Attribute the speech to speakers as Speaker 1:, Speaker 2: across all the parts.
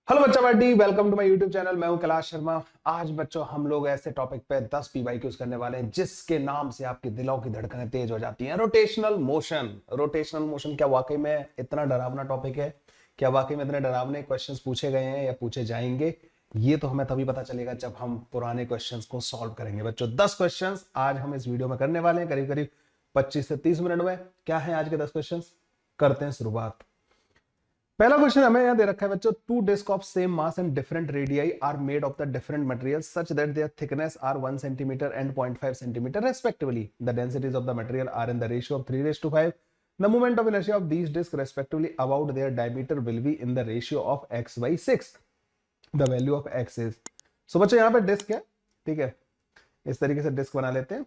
Speaker 1: Hello बच्चा पार्टी, welcome to my YouTube channel. मैं हूं कैलाश शर्मा। आज बच्चों हम लोग ऐसे टॉपिक पे 10 पीवाईक्यूज करने वाले हैं जिसके नाम से आपकी दिलों की धड़कनें तेज हो जाती हैं। Rotational motion. रोटेशनल मोशन क्या वाकई में इतना डरावना टॉपिक है? क्या वाकई में इतने डरावने क्वेश्चंस पूछे गए हैं या पूछे जाएंगे? ये तो हमें तभी पता चलेगा जब हम पुराने क्वेश्चंस को सॉल्व करेंगे। बच्चों 10 क्वेश्चंस आज हम इस वीडियो में करने वाले हैं, करीब करीब 25 से 30 मिनट में। क्या है आज के 10 क्वेश्चंस? करते हैं शुरुआत। पहला क्वेश्चन हमें यहां दे रखा है बच्चों, two disc of same mass and different radii are made of the different material such that their thickness are 1 centimetre and 0.5 centimetre respectively. The densities of the material are in the ratio of 3:5। The moment of inertia of these disc respectively about their diameter will be in the ratio of x/6। The value of x is. So बच्चों यहाँ पे disc है, ठीक है, इस तरीके से disc बना लेते हैं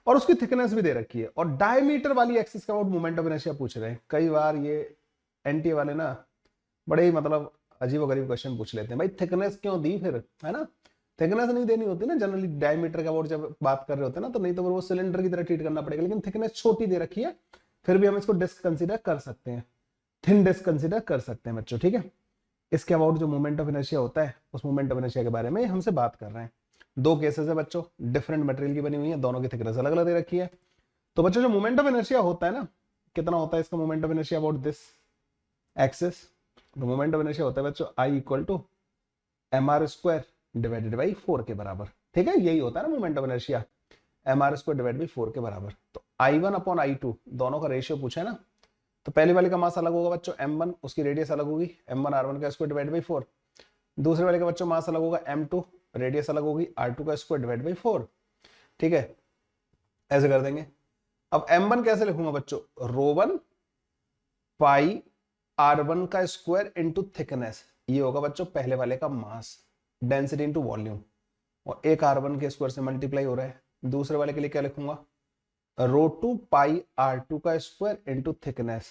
Speaker 1: और उसकी थिकनेस भी दे रखी है और डायमीटर वाली एक्सिस का अबाउट मोमेंट ऑफ इनर्शिया पूछ रहे हैं। कई बार ये एनटीए वाले ना बड़े ही मतलब अजीब गरीब क्वेश्चन पूछ लेते हैं। भाई थिकनेस क्यों दी फिर, है ना? थिकनेस नहीं देनी होती ना जनरली, डायमीटर का अबाउट जब बात कर रहे होते हैं ना, तो नहीं तो वो सिलेंडर की तरह ट्रीट करना पड़ेगा। लेकिन थिकनेस छोटी दे रखी है, फिर भी हम इसको डिस्क कंसीडर कर सकते हैं, थिन डिस्क कंसीडर कर सकते हैं बच्चों, ठीक है। इसके अबाउट जो मोमेंट ऑफ इनर्शिया होता है, उस मोमेंट ऑफ इनर्शिया के बारे में हमसे बात कर रहे हैं। दो केसेस है बच्चों, डिफरेंट मटेरियल की बनी हुई है, दोनों की थिकनेस अलग अलग दे रखी है। तो बच्चों जो मोमेंट ऑफ इनर्शिया होता है ना, कितना होता है इसका moment of inertia about this axis? तो मोमेंट ऑफ इनर्शिया होता है बच्चों I equal to mr² divided by 4 के बराबर, ठीक है। यही होता है ना moment of inertia, mr² divide by 4 के बराबर। तो I1 अपॉन I2 दोनों का रेशियो पूछा है ना, तो पहले वाले का मास अलग होगा बच्चों m1, उसकी रेडियस अलग होगी m1 r1 का स्क्वायर डिवाइड बाई 4। दूसरे वाले का बच्चों मास अलग होगा m2, रेडियस अलग होगी r2 का स्क्वायर डिवाइड बाई 4, ठीक है। ऐसे कर देंगे। अब m1 कैसे लिखूंगा बच्चों? रो1 पाई r1 का स्क्वायर इंटू थिकनेस, ये होगा बच्चों पहले वाले का मास, डेंसिटी इंटू वॉल्यूम, और एक r1 के स्क्वायर से मल्टीप्लाई हो रहा है। दूसरे वाले के लिए क्या लिखूंगा? रो2 पाई r2 का square into thickness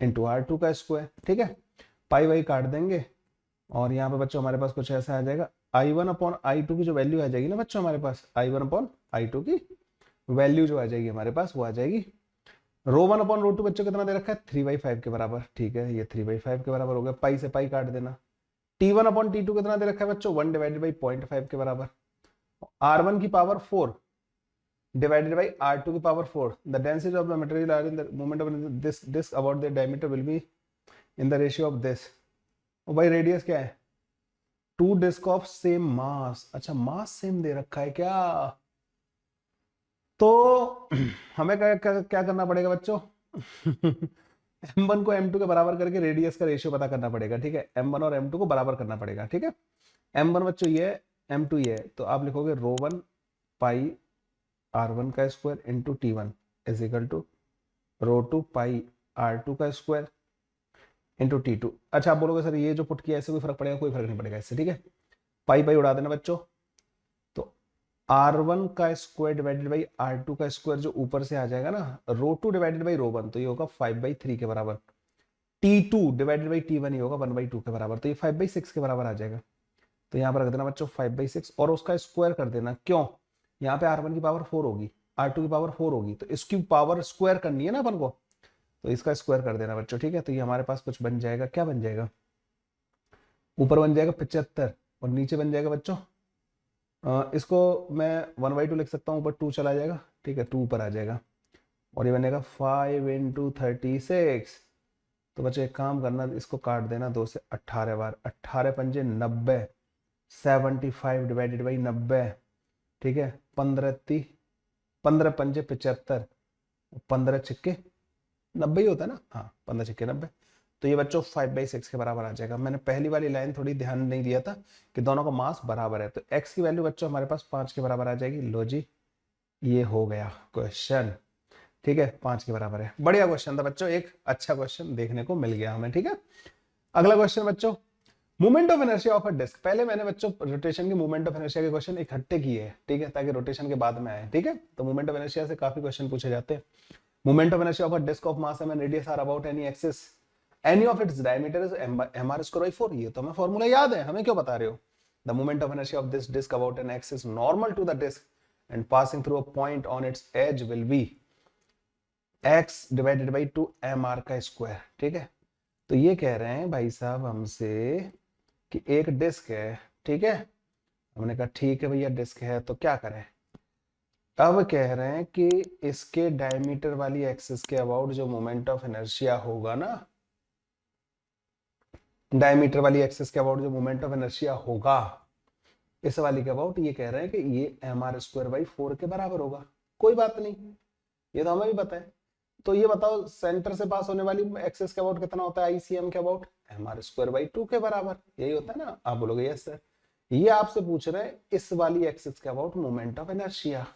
Speaker 1: into r2 का स्क्वायर, ठीक है। पाई वाई काट देंगे और यहाँ पे बच्चों हमारे पास कुछ ऐसा आ जाएगा, I1 अपॉन I2 की जो वैल्यू आ जाएगी ना बच्चों हमारे पास, I1 अपॉन I2 की वैल्यू जो आ जाएगी हमारे पास, वो आ जाएगी रो1 अपॉन रो2 बच्चों कितना दे रखा है? 3/5 के बराबर, ठीक है। ये 3/5 के बराबर हो गया, पाई से पाई काट देना। T1 अपॉन T2 कितना दे रखा है बच्चों? 1 डिवाइडेड बाई 0.5 के बराबर। R1 की पावर 4 डिवाइडेड बाई R2 की power 4। The density of the material are in the moment of this disc about the diameter will be in the ratio of this. और भाई रेडियस क्या है? Two disc of same mass. अच्छा mass same दे रखा है क्या? तो हमें क्या करना पड़ेगा बच्चों? m1 को m2 के बराबर करके रेडियस का रेशियो पता करना पड़ेगा, ठीक है। m1 और m2 को बराबर करना पड़ेगा, ठीक है। m1 बच्चों ये है, m2 ये है, तो आप लिखोगे रो1 पाई r1 का square into T1 is equal to rho two pi r2 का स्क्वायर इंटू T2। अच्छा आप बोलोगे सर ये जो पुट किया इससे कोई फर्क पड़ेगा? कोई फर्क नहीं पड़ेगा इससे, ठीक है। पाई पाई उड़ा देना बच्चों। तो R1 का स्क्वायर डिवाइडेड बाई R2 का स्क्वायर जो ऊपर से आ जाएगा ना, रो2 डिवाइडेड बाई रो1, तो ये होगा 5/3 के बराबर। T2 डिवाइडेड बाई T1 ही होगा 1/2 के बराबर, तो ये 5/6 के बराबर आ जाएगा। तो यहाँ पर रख देना बच्चों 5/6 और उसका स्क्वायर कर देना। क्यों? यहाँ पे R1 की पावर 4 होगी, R2 की पावर 4 होगी, तो इसकी पावर स्क्वायर करनी है ना अपन को, तो इसका स्क्वायर कर देना बच्चों, ठीक है। तो ये हमारे पास कुछ बन जाएगा, क्या बन जाएगा? ऊपर बन जाएगा 75 और नीचे बन जाएगा बच्चों इसको मैं 1/2 लिख सकता हूँ, ऊपर 2 चला जाएगा, ठीक है, 2 ऊपर आ जाएगा और ये बनेगा 5 इंटू 36। तो बच्चों एक काम करना, इसको काट देना 2 से 18 बार, 18 पंजे 90, 75 डिवाइडेड बाई 90, ठीक है। 15 पंजे 75, 15 छिक्के 90 ही होता है ना, हाँ 15 छिक्के 90। तो ये बच्चों 5/6 के बराबर आ जाएगा। मैंने पहली वाली लाइन थोड़ी ध्यान नहीं दिया था कि दोनों का मास बराबर है, तो x की वैल्यू बच्चों हमारे पास 5 के बराबर आ जाएगी। लो जी, ये हो गया क्वेश्चन, ठीक है, 5 के बराबर है। बढ़िया क्वेश्चन था बच्चों, एक अच्छा क्वेश्चन देखने को मिल गया हमें, ठीक है। अगला क्वेश्चन बच्चों, moment of inertia of a disc. पहले मैंने बच्चों रोटेशन के मोमेंट ऑफ इनर्शिया के क्वेश्चन इकट्ठे किए हैं, ठीक है, ताकि रोटेशन के बाद में आए, ठीक है। तो मोमेंट ऑफ इनर्शिया से काफी क्वेश्चन पूछे जाते हैं। Moment of inertia of a disc of mass and radius R about any axis, any of its diameter is mr²/4। ये तो हमें फॉर्मूला याद है, हमें क्यों बता रहे हो? The moment of inertia of this disc about an axis normal to the disc and passing through a point on its edge will be x divided by 2 mr का स्क्वायर, ठीक है। तो ये कह रहे हैं भाई साहब हमसे कि एक डिस्क है, ठीक है। हमने कहा ठीक है भैया डिस्क है, तो क्या करें, अब कह रहे हैं कि इसके डायमीटर वाली एक्सिस के अबाउट जो मोमेंट ऑफ इनर्शिया होगा ना, डायमीटर वाली एक्सिस के अबाउट जो मोमेंट ऑफ इनर्शिया होगा, इस वाली के अबाउट ये कह रहे हैं कि ये mr²/4 के बराबर होगा। कोई बात नहीं, ये तो हमें भी पता है। तो ये बताओ सेंटर से पास होने वाली एक्सिस के अबाउट कितना होता है ICM के अबाउट, mr²/2 के बराबर, यही होता है ना। आप बोलोगे यस सर। ये आपसे पूछ रहे हैं इस वाली एक्सिस के अबाउट मोमेंट ऑफ इनर्शिया,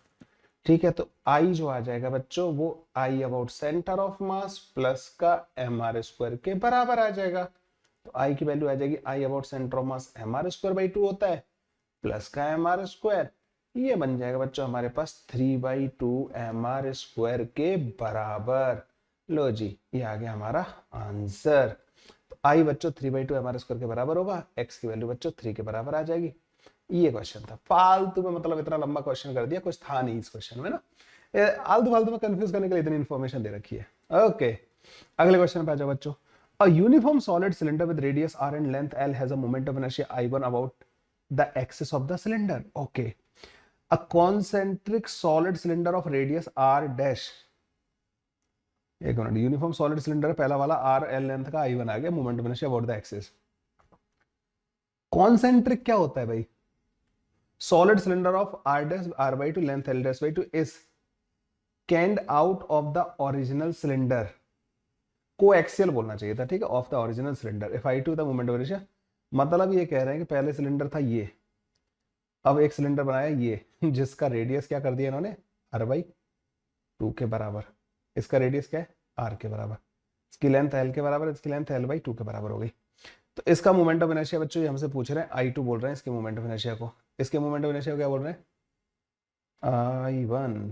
Speaker 1: ठीक है। तो आई जो आ जाएगा बच्चों वो आई about centre of mass plus का mr² के बराबर आ जाएगा। तो आई की वैल्यू आ जाएगी आई about centre of mass mr²/2 होता है प्लस का mr², ये बन जाएगा बच्चों हमारे पास 3/2 mr² के बराबर। लो जी ये आ गया हमारा आंसर। तो आई बच्चों 3/2 mr² के बराबर होगा, एक्स की वैल्यू बच्चों 3 के बराबर आ जाएगी। ये क्वेश्चन था फालतू में, मतलब इतना लंबा क्वेश्चन कर दिया, कुछ था नहीं इस क्वेश्चन में ना, आलतू फालतू में कंफ्यूज करने के लिए इतनी इन्फॉर्मेशन दे रखी है। ओके अगले क्वेश्चन पे आ जाओ बच्चों। A uniform solid cylinder with radius r and length l has a moment of inertia I1 about the axis of the cylinder. Okay. A concentric solid cylinder of radius r dash, एक minute, uniform solid cylinder पहला वाला r l length का I1 आ गया, moment of inertia about the axis. Concentric क्या होता है भाई, solid cylinder of r dash r/2 length l/2 is canned out of the original cylinder, coaxial बोलना चाहिए था, ठीक है, of the original cylinder if I2 the moment of inertia. मतलब ये कह रहे हैं कि पहले सिलेंडर था ये, अब एक सिलेंडर बनाया ये जिसका रेडियस क्या कर दिया इन्होंने r/2 के बराबर, इसका रेडियस क्या है r के बराबर, इसकी लेंथ l के बराबर, इसकी लेंथ l/2 के बराबर हो गई। तो इसका मोमेंट ऑफ इनर्शिया बच्चों ये हमसे पूछ रहे हैं I2 बोल रहे हैं इसके मोमेंट ऑफ इनर्शिया को, इसके मोमेंट ऑफ इनर्शिया को क्या बोल रहे हैं I1,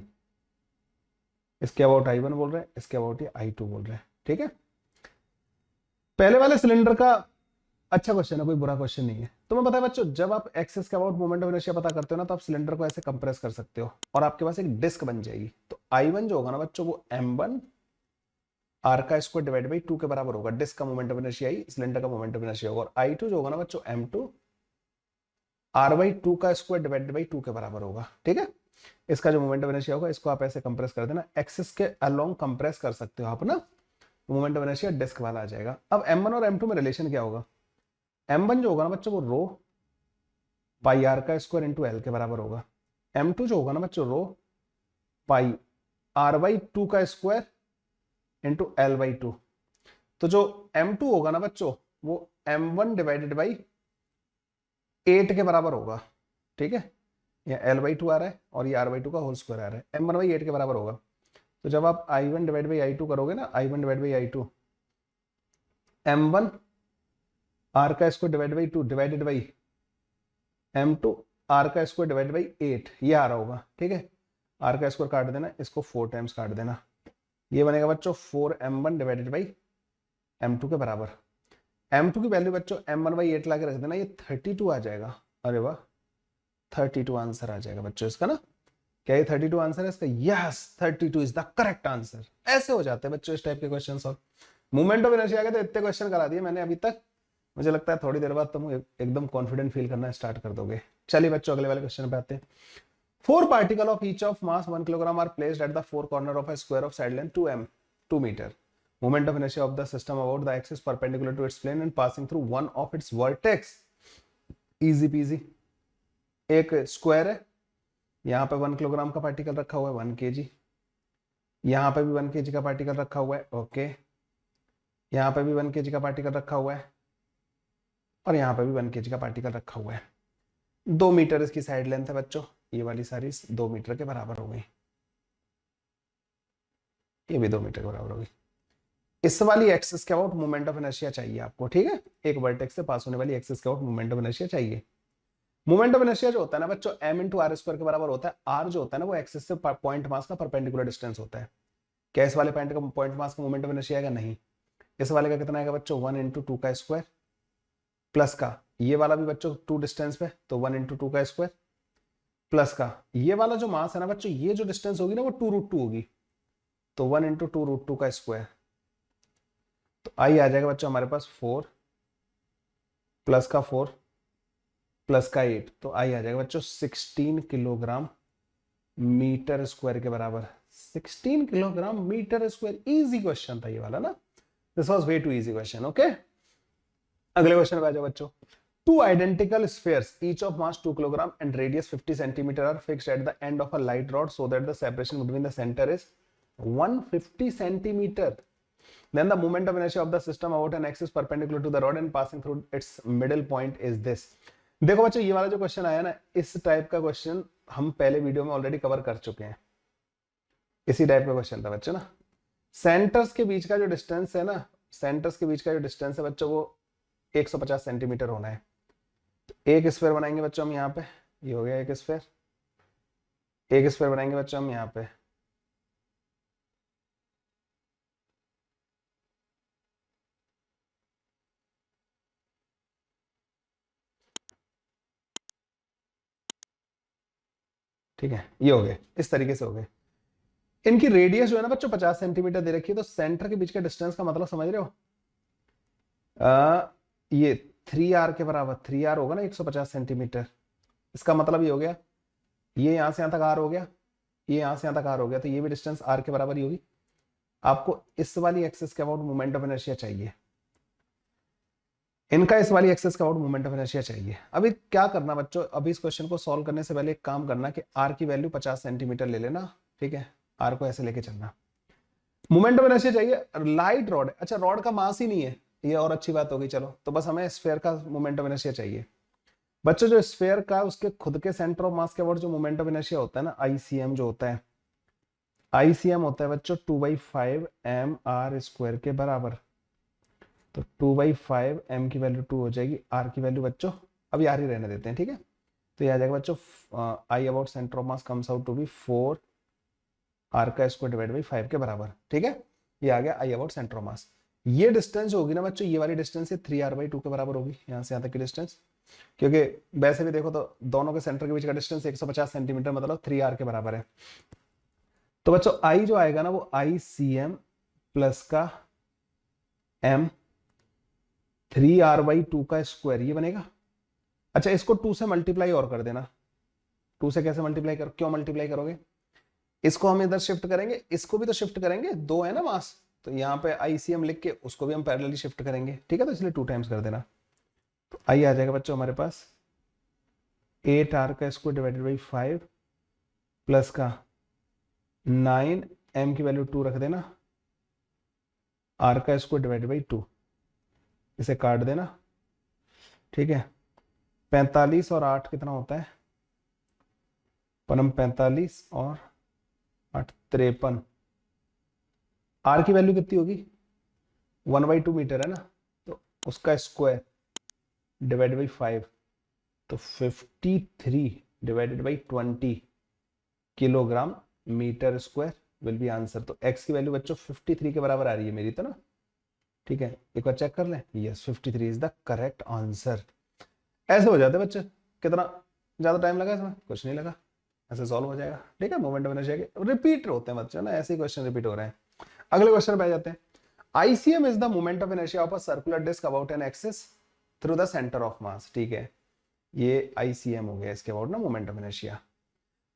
Speaker 1: इसके अबाउट I1 बोल रहे हैं, इसके अबाउट ये I2 बोल रहे हैं, ठीक है। पहले वाले सिलेंडर का अच्छा क्वेश्चन है, कोई बुरा क्वेश्चन नहीं है। तुम्हें पता है बच्चों जब आप एक्सिस के अबाउट मोमेंट ऑफ इनर्शिया पता करते हो ना, तो आप सिलेंडर को ऐसे कंप्रेस कर सकते हो और आपके पास एक डिस्क बन जाएगी। तो I1 जो होगा ना बच्चों वो m1 r² डिवाइड बाई 2 के बराबर होगा, डिस्क का moment of inertia he cylinder का मोमेंट ऑफ इनर्शिया होगा। और I2 जो होगा ना बच्चों m2 r/2 डिवाइड बाई 2 के बराबर होगा, ठीक है। इसका जो मोमेंट ऑफ इनर्शिया होगा इसको आप ऐसे कंप्रेस कर देना, एक्सिस के अलोंग कंप्रेस कर सकते हो आप ना, मोमेंट ऑफ इनर्शिया डिस्क वाला आ जाएगा। अब m1 और m2 में रिलेशन क्या होगा, m1 जो होगा ना बच्चों वो रो पाई r² इंटू l के बराबर होगा, m2 जो होगा ना बच्चों रो पाई r/2 इंटू l/2। तो जो m2 होगा ना बच्चों वो m1 डिवाइडेड बाई 8 के बराबर होगा, ठीक है, या l/2 आ रहा है और ये r/2 का होल स्क्वायर आ रहा है, m1/8 के बराबर होगा। तो जब आप I1 डिवाइड बाई I2 करोगे ना, I1 divide by I2 m1 r² divide by 2 divided by m2 r² divide by 8 ये आ रहा होगा, ठीक है। r² काट देना, इसको 4 टाइम्स काट देना, ये बनेगा बच्चों 4m1 डिवाइडेड बाई m2 के बराबर। m2 की वैल्यू बच्चों m1/8 ला के रख देना, ये 32 आ जाएगा। अरे वाह 32 आंसर आ जाएगा बच्चों इसका ना, क्या ये 32 आंसर है इसका, yes 32 is the correct answer. ऐसे हो जाते हैं बच्चों इस टाइप के question solve. Moment of inertia के तो इतने क्वेश्चन करा दिए मैंने अभी तक, मुझे लगता है थोड़ी देर बाद तुम एकदम कॉन्फिडेंट फील करना स्टार्ट कर दोगे। चलिए बच्चों अगले वाले क्वेश्चन पे आते हैं। 4 particle of each of mass 1 kilogram are placed at the 4 corner of a square of side length 2 metre. Moment of inertia of the system about the axis perpendicular to its plane and passing through one of its vertex. Easy peasy, एक square है, यहाँ पे 1 kilogram का particle रखा हुआ है 1 kg, यहाँ पे भी 1 kg का पार्टिकल रखा हुआ है, ओके, यहाँ पे भी 1 kg का पार्टिकल रखा हुआ है और यहाँ पे भी 1 kg का पार्टिकल रखा हुआ है। 2 मीटर इसकी साइड लेंथ है बच्चों, ये वाली सारी 2 मीटर के बराबर हो गई, ये भी 2 मीटर के बराबर हो गई। इस वाली एक्सिस के अबाउट मोमेंट ऑफ इनर्शिया चाहिए आपको, ठीक है, एक वर्टेक्स से पास होने वाली एक्सिस के अबाउट मोमेंट ऑफ इनर्शिया चाहिए। मोमेंट ऑफ इनर्शिया जो होता है ना बच्चों m इंटू r² के बराबर होता है। r जो होता है ना वो एक्सिस से पॉइंट मास का परपेंडिकुलर डिस्टेंस होता है। क्या इस वाले पॉइंट मास का मोमेंट ऑफ इनर्शिया आएगा, नहीं। इस वाले का कितना आएगा बच्चों 1 इंटू 2 का स्क्वायर प्लस का ये वाला भी बच्चों 2 डिस्टेंस पे, तो 1 इंटू 2 का स्क्वायर प्लस का ये वाला जो मास है ना बच्चों, ये जो डिस्टेंस होगी ना वो 2√2 होगी, तो 1 इंटू 2√2 का स्क्वायर। तो आई आ जाएगा बच्चों हमारे पास 4 प्लस का 4 प्लस का 8, तो आई आ जाएगा बच्चों 16 किलोग्राम मीटर स्क्वायर के बराबर। 16 kilogram metre square, easy question था ये वाला ना, this was way too easy question. Okay, अगले क्वेश्चन पे आ जाओ बच्चों। Two identical spheres, each of mass 2 kilogram and radius 50 centimeter, are fixed at the end of a light rod so that the separation between the center is 150 centimeter. Then the moment of inertia of the system about an axis perpendicular to the rod and passing through its middle point is this. देखो बच्चों, ये वाला जो question आया ना, इस type का question हम पहले वीडियो में ऑलरेडी कवर कर चुके हैं। इसी टाइप का क्वेश्चन था बच्चों ना। सेंटर्स के बीच का जो डिस्टेंस है ना, सेंटर्स के बीच का जो डिस्टेंस है बच्चों, वो 150 सेंटीमीटर होना है। एक स्फीयर बनाएंगे बच्चों हम यहाँ पे, ये हो गया एक स्फीयर। एक स्फीयर बनाएंगे बच्चों हम यहाँ पे, ठीक है, ये हो गए, इस तरीके से हो गए। इनकी रेडियस जो है ना बच्चों 50 सेंटीमीटर दे रखी है, तो सेंटर के बीच का डिस्टेंस का मतलब समझ रहे हो, ये 3r के बराबर, 3r होगा ना 150 सेंटीमीटर। इसका मतलब ये हो गया, ये यहां से यहां तक r हो गया, ये यहां से यहां तक r हो गया, तो ये भी डिस्टेंस r के बराबर ही होगी। आपको इस वाली एक्सिस के अबाउट मोमेंट ऑफ इनर्शिया चाहिए, इनका इस वाली एक्सिस का अबाउट मोमेंट ऑफ इनर्शिया चाहिए। अभी क्या करना बच्चों, अभी इस क्वेश्चन को सॉल्व करने से पहले एक काम करना कि r की वैल्यू 50 सेंटीमीटर ले लेना, ठीक है, r को ऐसे लेके चलना। मोमेंट ऑफ इनर्शिया चाहिए, लाइट रॉड, अच्छा रॉड का मास ही नहीं है, ये और अच्छी बात होगी। चलो, तो बस हमें स्फीयर का मोमेंट ऑफ इनर्शिया चाहिए बच्चों। जो स्फीयर का उसके खुद के सेंटर ऑफ मास के अबाउट जो मोमेंट ऑफ इनर्शिया होता है ना, आईसीएम जो होता है, आईसीएम होता है बच्चों 2/5 mr स्क्वायर के बराबर। तो 2/5 m की वैल्यू 2 हो जाएगी, r की वैल्यू बच्चों अभी r ही रहने देते हैं, ठीक है। तो ये आ जाएगा बच्चों, I about centre of mass comes out to be 4 r का स्क्वायर डिवाइड बाई 5 के बराबर, ठीक है। ये आ गया I about centre of mass. ये डिस्टेंस होगी ना बच्चों, ये वाली डिस्टेंस 3r/2 के बराबर होगी, यहाँ से यहाँ तक की डिस्टेंस, क्योंकि वैसे भी देखो तो दोनों के सेंटर के बीच का डिस्टेंस 150 सेंटीमीटर, मतलब 3r के बराबर है। तो बच्चों आई जो आएगा ना, वो ICM प्लस का m 3r/2 का स्क्वायर, ये बनेगा। अच्छा, इसको 2 से मल्टीप्लाई और कर देना। 2 से कैसे मल्टीप्लाई करो, क्यों मल्टीप्लाई करोगे, इसको हम इधर शिफ्ट करेंगे, इसको भी तो शिफ्ट करेंगे, 2 है ना मास, तो यहाँ पे ICM लिख के उसको भी हम पैरेलली शिफ्ट करेंगे, ठीक है। तो इसलिए 2 टाइम्स कर देना। तो आई आ जाएगा बच्चों हमारे पास 8r का स्क्वायर डिवाइडेड बाई 5 प्लस का 9, m की वैल्यू 2 रख देना, r का स्क्वायर डिवाइडेड बाई 2, इसे काट देना, ठीक है। 45 और 8 कितना होता है परम, 45 और 8 53, r की वैल्यू कितनी होगी 1/2 मीटर है ना, तो उसका स्क्वायर डिवाइडेड बाई 5, तो 53 divided by 20 kilogram metre square will be answer. तो x की वैल्यू बच्चों 53 के बराबर आ रही है मेरी, तो ना, ठीक है। एक बार चेक कर लें, yes 53 is the correct answer. ऐसे हो जाते बच्चे, कितना ज्यादा टाइम लगा इसमें, कुछ नहीं लगा, ऐसे सॉल्व हो जाएगा, ठीक है। मोमेंट ऑफ इनर्शिया के रिपीट होते हैं बच्चे ना, ऐसे ही क्वेश्चन रिपीट हो रहे हैं। अगले क्वेश्चन पे आ जाते हैं। ICM is the moment of inertia of a circular disc about an axis through the centre of mass, ठीक है। ये ICM हो गया, इसके अबाउट ना moment of inertia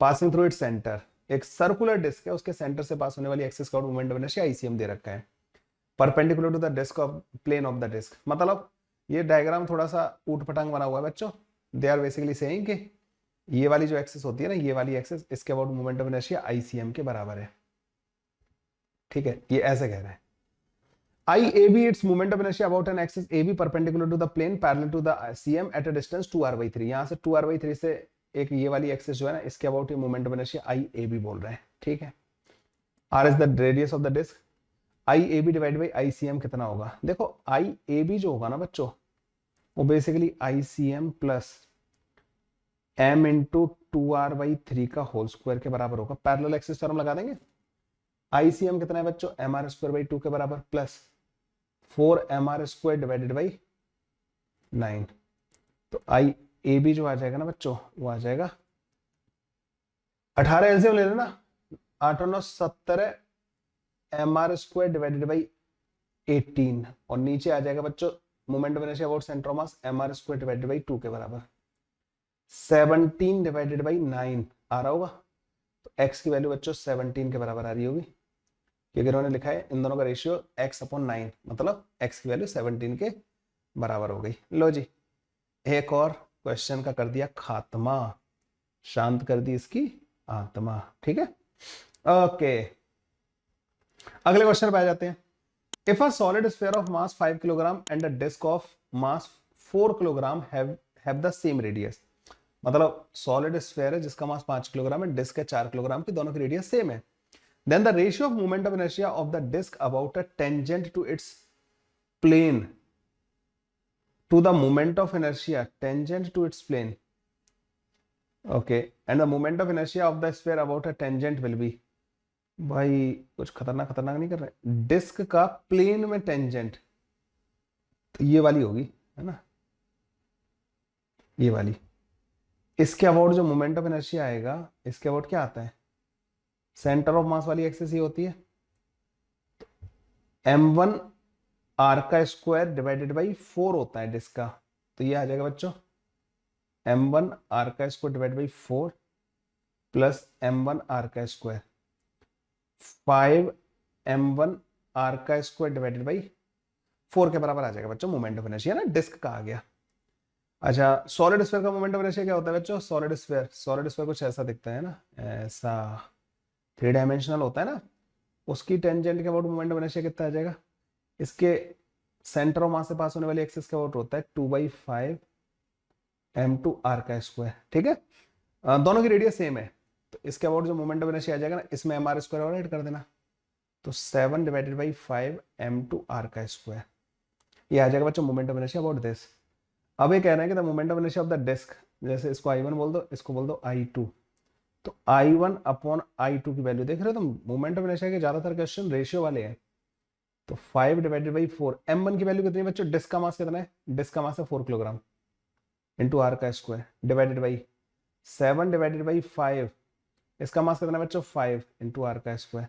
Speaker 1: passing through its centre. एक सर्कुलर डिस्क है, उसके सेंटर से पास होने वाली एक्सिस का मोमेंट ऑफ इनर्शिया ICM दे रखा है, perpendicular to the disc of plane of the disc. मतलब ये डायग्राम थोड़ा सा ऊट पटांग बना हुआ है बच्चों। दे आर बेसिकली सेइंग कि ये वाली जो एक्सिस होती है ना, ये वाली एक्सिस, इसके about moment of inertia ICM के बराबर है, ठीक है। ये ऐसे कह रहा है, IAB its moment of inertia about an axis AB perpendicular to the plane parallel to the CM at a distance 2r/3। यहाँ से 2r/3 से एक ये वाली एक्सिस जो है ना, इसके अबाउट ये मोमेंट ऑफ इनर्शिया IAB बोल रहे हैं, ठीक है। R is the radius of the disc, IAB divide by ICM कितना होगा, देखो IAB जो होगा ना बच्चों, वो basically ICM plus m into 2r/3 का होल स्क्वायर के बराबर होगा। पैरेलल एक्सिस थ्योरम लगा देंगे। ICM कितना है बच्चों, mr²/2 के बराबर प्लस 4mr² डिवाइडेड बाई 9। तो IAB जो आ जाएगा ना बच्चों, वो आ जाएगा 18 एलसीएम ले लेना, 8 और 9 17 mr² डिवाइडेड बाई 18, और नीचे आ जाएगा बच्चों moment of inertia about centre of mass mr² divided by 2 के बराबर। 17 डिवाइडेड बाई 9 आ रहा होगा। तो x की वैल्यू बच्चों 17 के बराबर आ रही होगी, क्योंकि इन्होंने लिखा है इन दोनों का रेशियो x अपॉन 9, मतलब x की वैल्यू 17 के बराबर हो गई। लो जी, एक और क्वेश्चन का कर दिया खात्मा, शांत कर दी इसकी आत्मा। ठीक है, ओके, अगले क्वेश्चन पे आ जाते हैं। If a solid sphere of mass 5 kilogram and a disc of mass 4 kilogram have the same radius, मतलब सॉलिड स्फीयर है जिसका मास 5 किलोग्राम है, डिस्क है 4 किलोग्राम की, दोनों की रेडियस सेम है। Then the ratio of moment of inertia of the disc about a tangent to its plane to the moment of inertia tangent to its plane, okay, and the moment of inertia of the sphere about a tangent will be, भाई कुछ खतरनाक खतरनाक नहीं कर रहे, disc का plane में tangent, तो ये वाली होगी, है ना, ये वाली। इसके अबाउट जो मोमेंट ऑफ इनर्शिया आएगा, इसके अबाउट क्या आता है, सेंटर ऑफ मास वाली एक्सिस ही होती है, m1 आर का स्क्वायर डिवाइडेड बाई 4 होता है डिस्क का, तो ये आ जाएगा बच्चों m1 आर का square divide by 4 plus m1 R का स्क्वायर, 5m1 आर का स्क्वायर डिवाइडेड बाई 4 के बराबर आ जाएगा बच्चों मोमेंट ऑफ इनर्शिया ना, डिस्क का आ गया। अच्छा, सॉलिड स्फीयर का मोमेंट ऑफ इनर्शिया क्या होता है बच्चों, सॉलिड स्फीयर कुछ ऐसा दिखता है ना, ऐसा 3 डायमेंशनल होता है ना, उसकी टेंजेंट के अबाउट मोमेंट ऑफ इनर्शिया कितना आ जाएगा, इसके सेंटर ऑफ मास से पास होने वाली एक्सिस का अबाउट होता है 2/5 m2 आर का स्क्वायर। ठीक है, दोनों की रेडियस सेम है, तो इसके अबाउट जो मोमेंट ऑफ इनर्शिया आ जाएगा ना, इसमें एम आर स्क्वायर और ऐड कर देना, तो 7 डिवाइडेड बाई 5 m2 आर का स्क्वायर, ये आ जाएगा बच्चों moment of inertia about this. अब ये कह रहे हैं कि the moment of inertia of the disc, जैसे इसको I1 बोल दो, इसको बोल दो I2, तो I1 अपॉन I2 की वैल्यू देख रहे हो, तो मोमेंट ऑफ इनर्शिया के ज्यादातर क्वेश्चन रेशियो वाले हैं। तो 5 डिवाइडेड बाई 4, m1 की वैल्यू कितनी है बच्चों, डिस्क का मास कितना है, डिस्क का मास है 4 किलोग्राम इंटू आर का square divided by 7 divided by 5, इसका मास कितना है बच्चों 5 इंटू आर का स्क्वायर,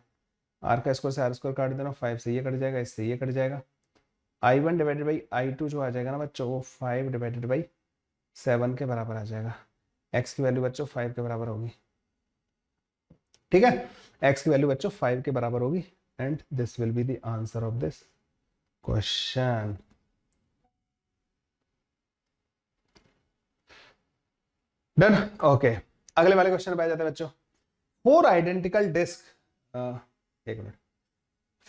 Speaker 1: आर का स्क्वायर से आर स्क्वायर काट देना, 5 से ये कट जाएगा, इससे ये कट जाएगा, I1 डिवाइडेड बाई I2 जो आ जाएगा ना बच्चों, वो 5 डिवाइडेड बाई 7 के बराबर आ जाएगा। x की वैल्यू बच्चों 5 के बराबर होगी। ठीक है, x की वैल्यू बच्चों 5 के बराबर होगी, and this will be the answer of this question. Done, okay, अगले वाले क्वेश्चन पे आ जाते हैं बच्चों। 4 आइडेंटिकल डिस्क, एक minute,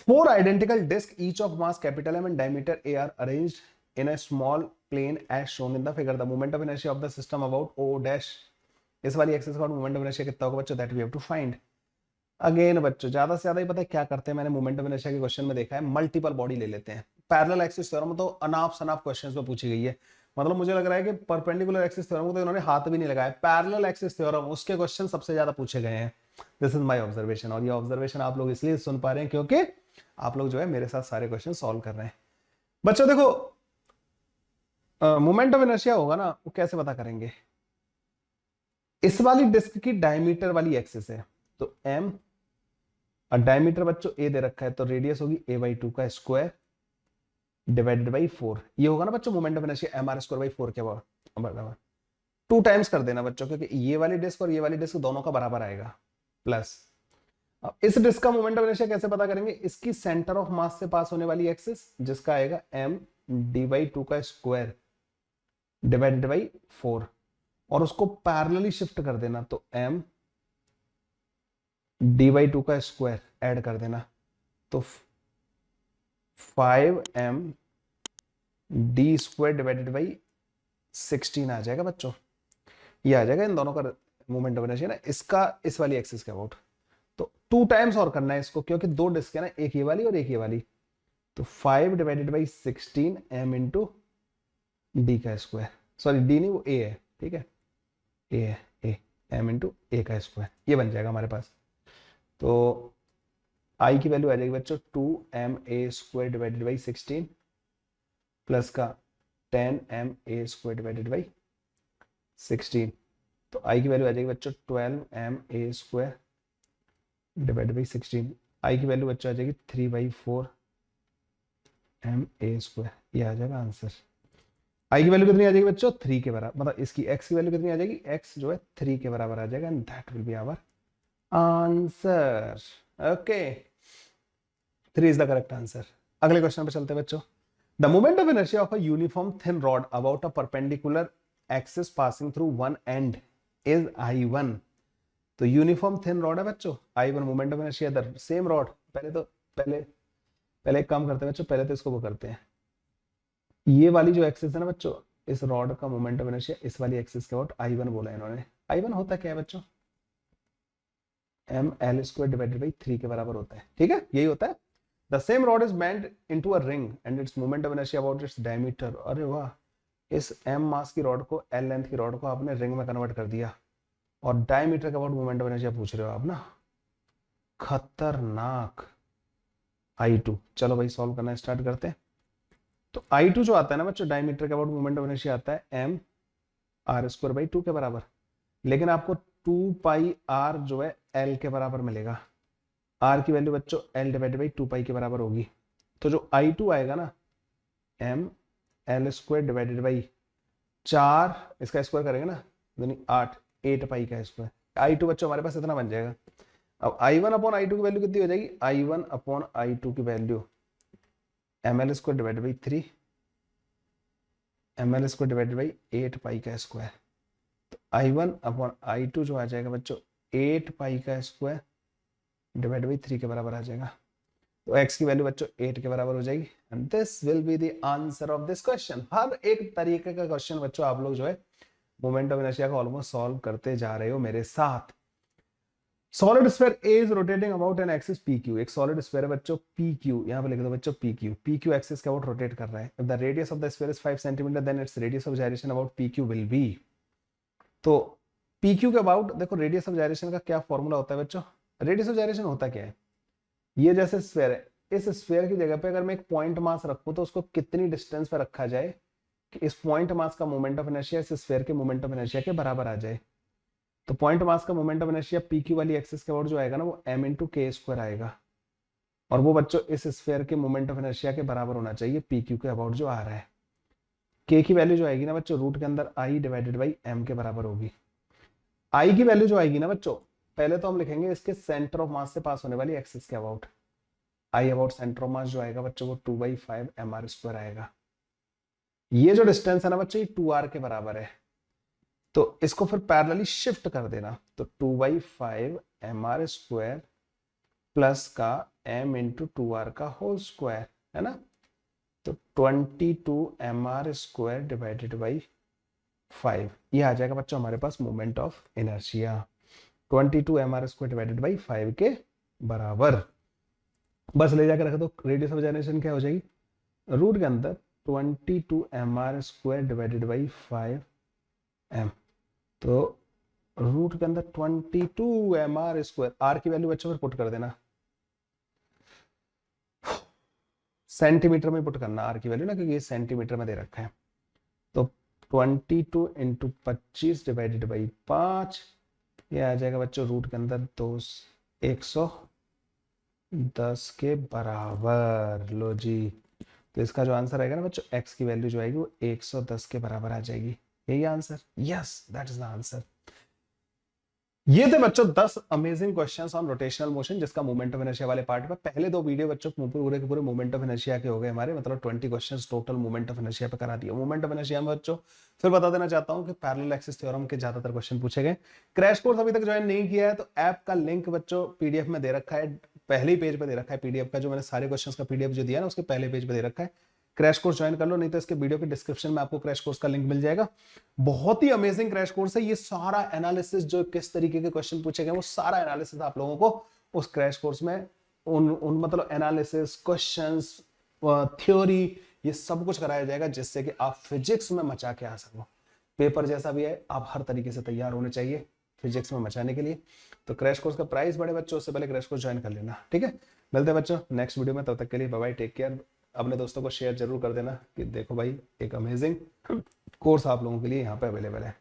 Speaker 1: 4 identical discs, each of mass capital M and diameter A, are arranged in a small plane as shown in the figure. The moment of inertia of the system about O dash, इस वाली axis का moment of inertia कितना होगा बच्चों, that we have to find. Again बच्चों ज्यादा से ज्यादा ही पता है क्या करते हैं, मैंने मोमेंट ऑफ इनर्शिया के क्वेश्चन में देखा है, मल्टीपल बॉडी ले लेते हैं। पैरेलल एक्सिस थ्योरम तो अनाप शनाप क्वेश्चंस में पूछी गई है, मतलब मुझे लग रहा है कि परपेंडिकुलर एक्सिस थ्योरम को तो इन्होंने हाथ भी नहीं लगाया, पैरेलल एक्सिस थ्योरम उसके क्वेश्चन सबसे ज्यादा पूछे गए हैं। दिस इज माय ऑब्जर्वेशन, और ये ऑब्जर्वेशन आप लोग इसलिए सुन पा रहे हैं क्योंकि आप लोग जो है मेरे साथ सारे क्वेश्चन सॉल्व कर रहे हैं। बच्चों देखो, मोमेंट ऑफ इनर्शिया होगा ना, वो कैसे पता करेंगे, इस वाली डिस्क की डायमीटर वाली एक्सिस है, तो m, और डायमीटर बच्चों a दे रखा है, तो रेडियस होगी a/2 का स्क्वायर डिवाइडेड बाई 4, ये होगा ना बच्चों moment of inertia mr square by 4 के बराबर, 2 टाइम्स कर देना बच्चों, क्योंकि ये वाली डिस्क और ये वाली डिस्क दोनों का बराबर आएगा, प्लस। अब इस डिस्क का मोमेंट ऑफ इनर्शिया कैसे पता करेंगे, इसकी सेंटर ऑफ मास से पास होने वाली एक्सिस, जिसका आएगा m d/2 का स्क्वायर डिवाइडेड बाई 4, और उसको पैरेलली शिफ्ट कर देना, तो m d/2 का स्क्वायर ऐड कर देना, तो 5m d square divided by 16 आ जाएगा बच्चों, ये आ जाएगा इन दोनों का मोमेंट ऑफ इनर्शिया ना, इसका इस वाली एक्सिस के अबाउट। तो 2 टाइम्स और करना है इसको, क्योंकि 2 डिस्क है ना, एक ये वाली और एक ये वाली, तो 5 divided by 16 m into D का स्क्वायर, सॉरी डी नहीं, वो a है, ठीक है, a है, a m इंटू a का स्क्वायर, ये बन जाएगा हमारे पास। तो i की वैल्यू आ जाएगी बच्चों 2ma square divided by 16 plus का 10ma स्क्वायर डिवाइडेड बाई 16, तो i की वैल्यू आ जाएगी बच्चों 12ma square divided by 16, i की वैल्यू बच्चों आ जाएगी 3/4 ma स्क्वायर, ये आ जाएगा आंसर। आई की वैल्यू कितनी आ जाएगी बच्चों, 3 के बराबर, मतलब इसकी एक्स की वैल्यू कितनी आ जाएगी, एक्स जो है 3 के बराबर आ जाएगा, and that will be our answer. Okay, 3 is the correct answer. अगले क्वेश्चन पे चलते हैं बच्चों। The moment of inertia of a uniform thin rod about a perpendicular axis passing through one end is I1। तो uniform thin rod है बच्चों, I1 moment of inertia the same rod. पहले एक काम करते हैं बच्चों, पहले तो इसको वो करते हैं, ये वाली जो एक्सिस है ना बच्चों, इस रॉड का मोमेंट ऑफ इनर्शिया इस वाली एक्सिस के अबाउट I1 बोला इन्होंने। I1 होता क्या है बच्चों, ml² डिवाइडेड बाई 3 के बराबर होता है, ठीक है, यही होता है। The same rod is bend into a ring and its moment of inertia about its diameter. अरे वाह, इस m मास की रॉड को, l लेंथ की रॉड को आपने रिंग में कन्वर्ट कर दिया, और डायमीटर के अबाउट मोमेंट ऑफ इनर्शिया पूछ रहे हो आप ना, खतरनाक। I2, चलो भाई सॉल्व करना स्टार्ट करते हैं। तो I2 जो आता है ना बच्चों, डायमीटर के अबाउट मोमेंट ऑफ इनर्शिया आता है mr²/2 के बराबर, लेकिन आपको 2 पाई r जो है l के बराबर मिलेगा। r की वैल्यू बच्चों l डिवाइडेड बाई 2 पाई के बराबर होगी। तो जो I2 आएगा ना, ml² डिवाइडेड बाई 4, इसका स्क्वायर करेंगे ना, यानी 8 पाई का स्क्वायर। I2 बच्चों हमारे पास इतना बन जाएगा। अब I1 अपॉन I2 की वैल्यू कितनी हो जाएगी, I1 अपॉन I2 की value ml² divided by 3, ml² divided by 8 पाई का स्क्वायर। तो I1 अपॉन I2 जो आ जाएगा बच्चों 8 पाई का स्क्वायर डिवाइड बाई 3 के बराबर आ जाएगा। तो x की वैल्यू बच्चों 8 के बराबर हो जाएगी, and this will be the answer of this question. हर एक तरीके का क्वेश्चन बच्चों आप लोग जो है मोमेंट ऑफ इनर्शिया का ऑलमोस्ट सॉल्व करते जा रहे हो मेरे साथ। Solid sphere A is rotating about an axis PQ। एक सॉलिड स्फीयर है बच्चों PQ, यहां पे लिख दो बच्चों PQ एक्सिस के अबाउट रोटेट कर रहा है। If the radius of the sphere is 5 centimetre then its radius of gyration about PQ will be. तो PQ के अबाउट देखो, रेडियस ऑफ gyration का क्या फॉर्मूला होता है बच्चों, रेडियस ऑफ gyration होता क्या है, ये जैसे स्फीयर है, इस स्फीयर की जगह पे अगर मैं एक पॉइंट मास रखूं तो उसको कितनी डिस्टेंस पे रखा जाए कि इस पॉइंट मास का मोमेंट ऑफ इनर्शिया इस स्फीयर के मोमेंट ऑफ इनर्शिया के बराबर आ जाए। तो पॉइंट मास का मोमेंट ऑफ इनर्शिया PQ वाली एक्सिस के अबाउट जो आएगा ना, वो m इंटू k² आएगा, और वो बच्चों इस स्फीयर के मोमेंट ऑफ इनर्शिया के बराबर होना चाहिए PQ के अबाउट जो आ रहा है। k की वैल्यू जो आएगी ना बच्चों, रूट के अंदर I डिवाइडेड बाई m के बराबर होगी। I की वैल्यू जो आएगी ना बच्चों, पहले तो हम लिखेंगे इसके सेंटर ऑफ मास से पास होने वाली एक्सिस के about. I about centre of मास जो आएगा बच्चों वो 2/5 mr² आएगा। ये जो डिस्टेंस है ना बच्चों, ये 2r के बराबर है, तो इसको फिर पैरेलली शिफ्ट कर देना, तो 2/5 mr² प्लस का m इंटू 2r का होल स्क्वायर, है ना। तो 22 mr² डिवाइडेड बाई 5, ये आ जाएगा बच्चों हमारे पास moment of inertia, 22 mr² divided by 5 के बराबर। बस ले जाकर रख दो, रेडियस ऑफ जनरेशन क्या हो जाएगी, रूट के अंदर 22 mr² डिवाइडेड बाई 5m, तो रूट के अंदर 22 mr², r की वैल्यू बच्चों पर पुट कर देना, सेंटीमीटर में पुट करना r की वैल्यू ना, क्योंकि ये सेंटीमीटर में दे रखा है। तो 22 इंटू 25 डिवाइडेड बाई 5, ये आ जाएगा बच्चों रूट के अंदर 110 के बराबर। लो जी, तो इसका जो आंसर आएगा ना बच्चों, x की वैल्यू जो आएगी वो 110 के बराबर आ जाएगी, यही answer. Yes, that is the answer. ये थे बच्चों 10 amazing questions on rotational motion, जिसका मोमेंट ऑफ इनर्शिया वाले पार्ट में पहले 2 वीडियो बच्चों पूरे के पूरे मोमेंट ऑफ इनर्शिया के हो गए हमारे, मतलब 20 questions total moment of inertia पे करा दिया। मोमेंट ऑफ इनर्शिया में बच्चों फिर बता देना चाहता हूं कि पैरेलल एक्सिस थ्योरम के ज्यादातर क्वेश्चन पूछे गए। क्रैश कोर्स अभी तक ज्वाइन नहीं किया है तो ऐप का लिंक बच्चों पीडीएफ में दे रखा है, पहले ही पेज पे दे रखा है पीडीएफ का, जो मैंने सारे क्वेश्चंस का पीडीएफ जो दिया ना उसके पहले पेज पे दे रखा है। क्रैश कोर्स ज्वाइन कर लो, नहीं तो इसके वीडियो के डिस्क्रिप्शन में आपको क्रैश कोर्स का लिंक मिल जाएगा। बहुत ही अमेजिंग क्रैश कोर्स है, ये सारा एनालिसिस जो किस तरीके के क्वेश्चन पूछे गए वो सारा एनालिसिस आप लोगों को उस क्रैश कोर्स में उन मतलब एनालिसिस, क्वेश्चंस, थ्योरी, ये सब कुछ कराया जाएगा, जिससे कि आप फिजिक्स में मचा के आ सको। पेपर जैसा भी है, आप हर तरीके से तैयार होने चाहिए फिजिक्स में मचाने के लिए। तो क्रैश कोर्स का प्राइस बड़े बच्चों, उससे पहले क्रैश कोर्स ज्वाइन कर लेना, ठीक है। मिलते हैं बच्चों नेक्स्ट वीडियो में, तब तक के लिए बाय बाय, टेक केयर। अपने दोस्तों को शेयर जरूर कर देना कि देखो भाई एक अमेजिंग कोर्स आप लोगों के लिए यहाँ पे अवेलेबल है।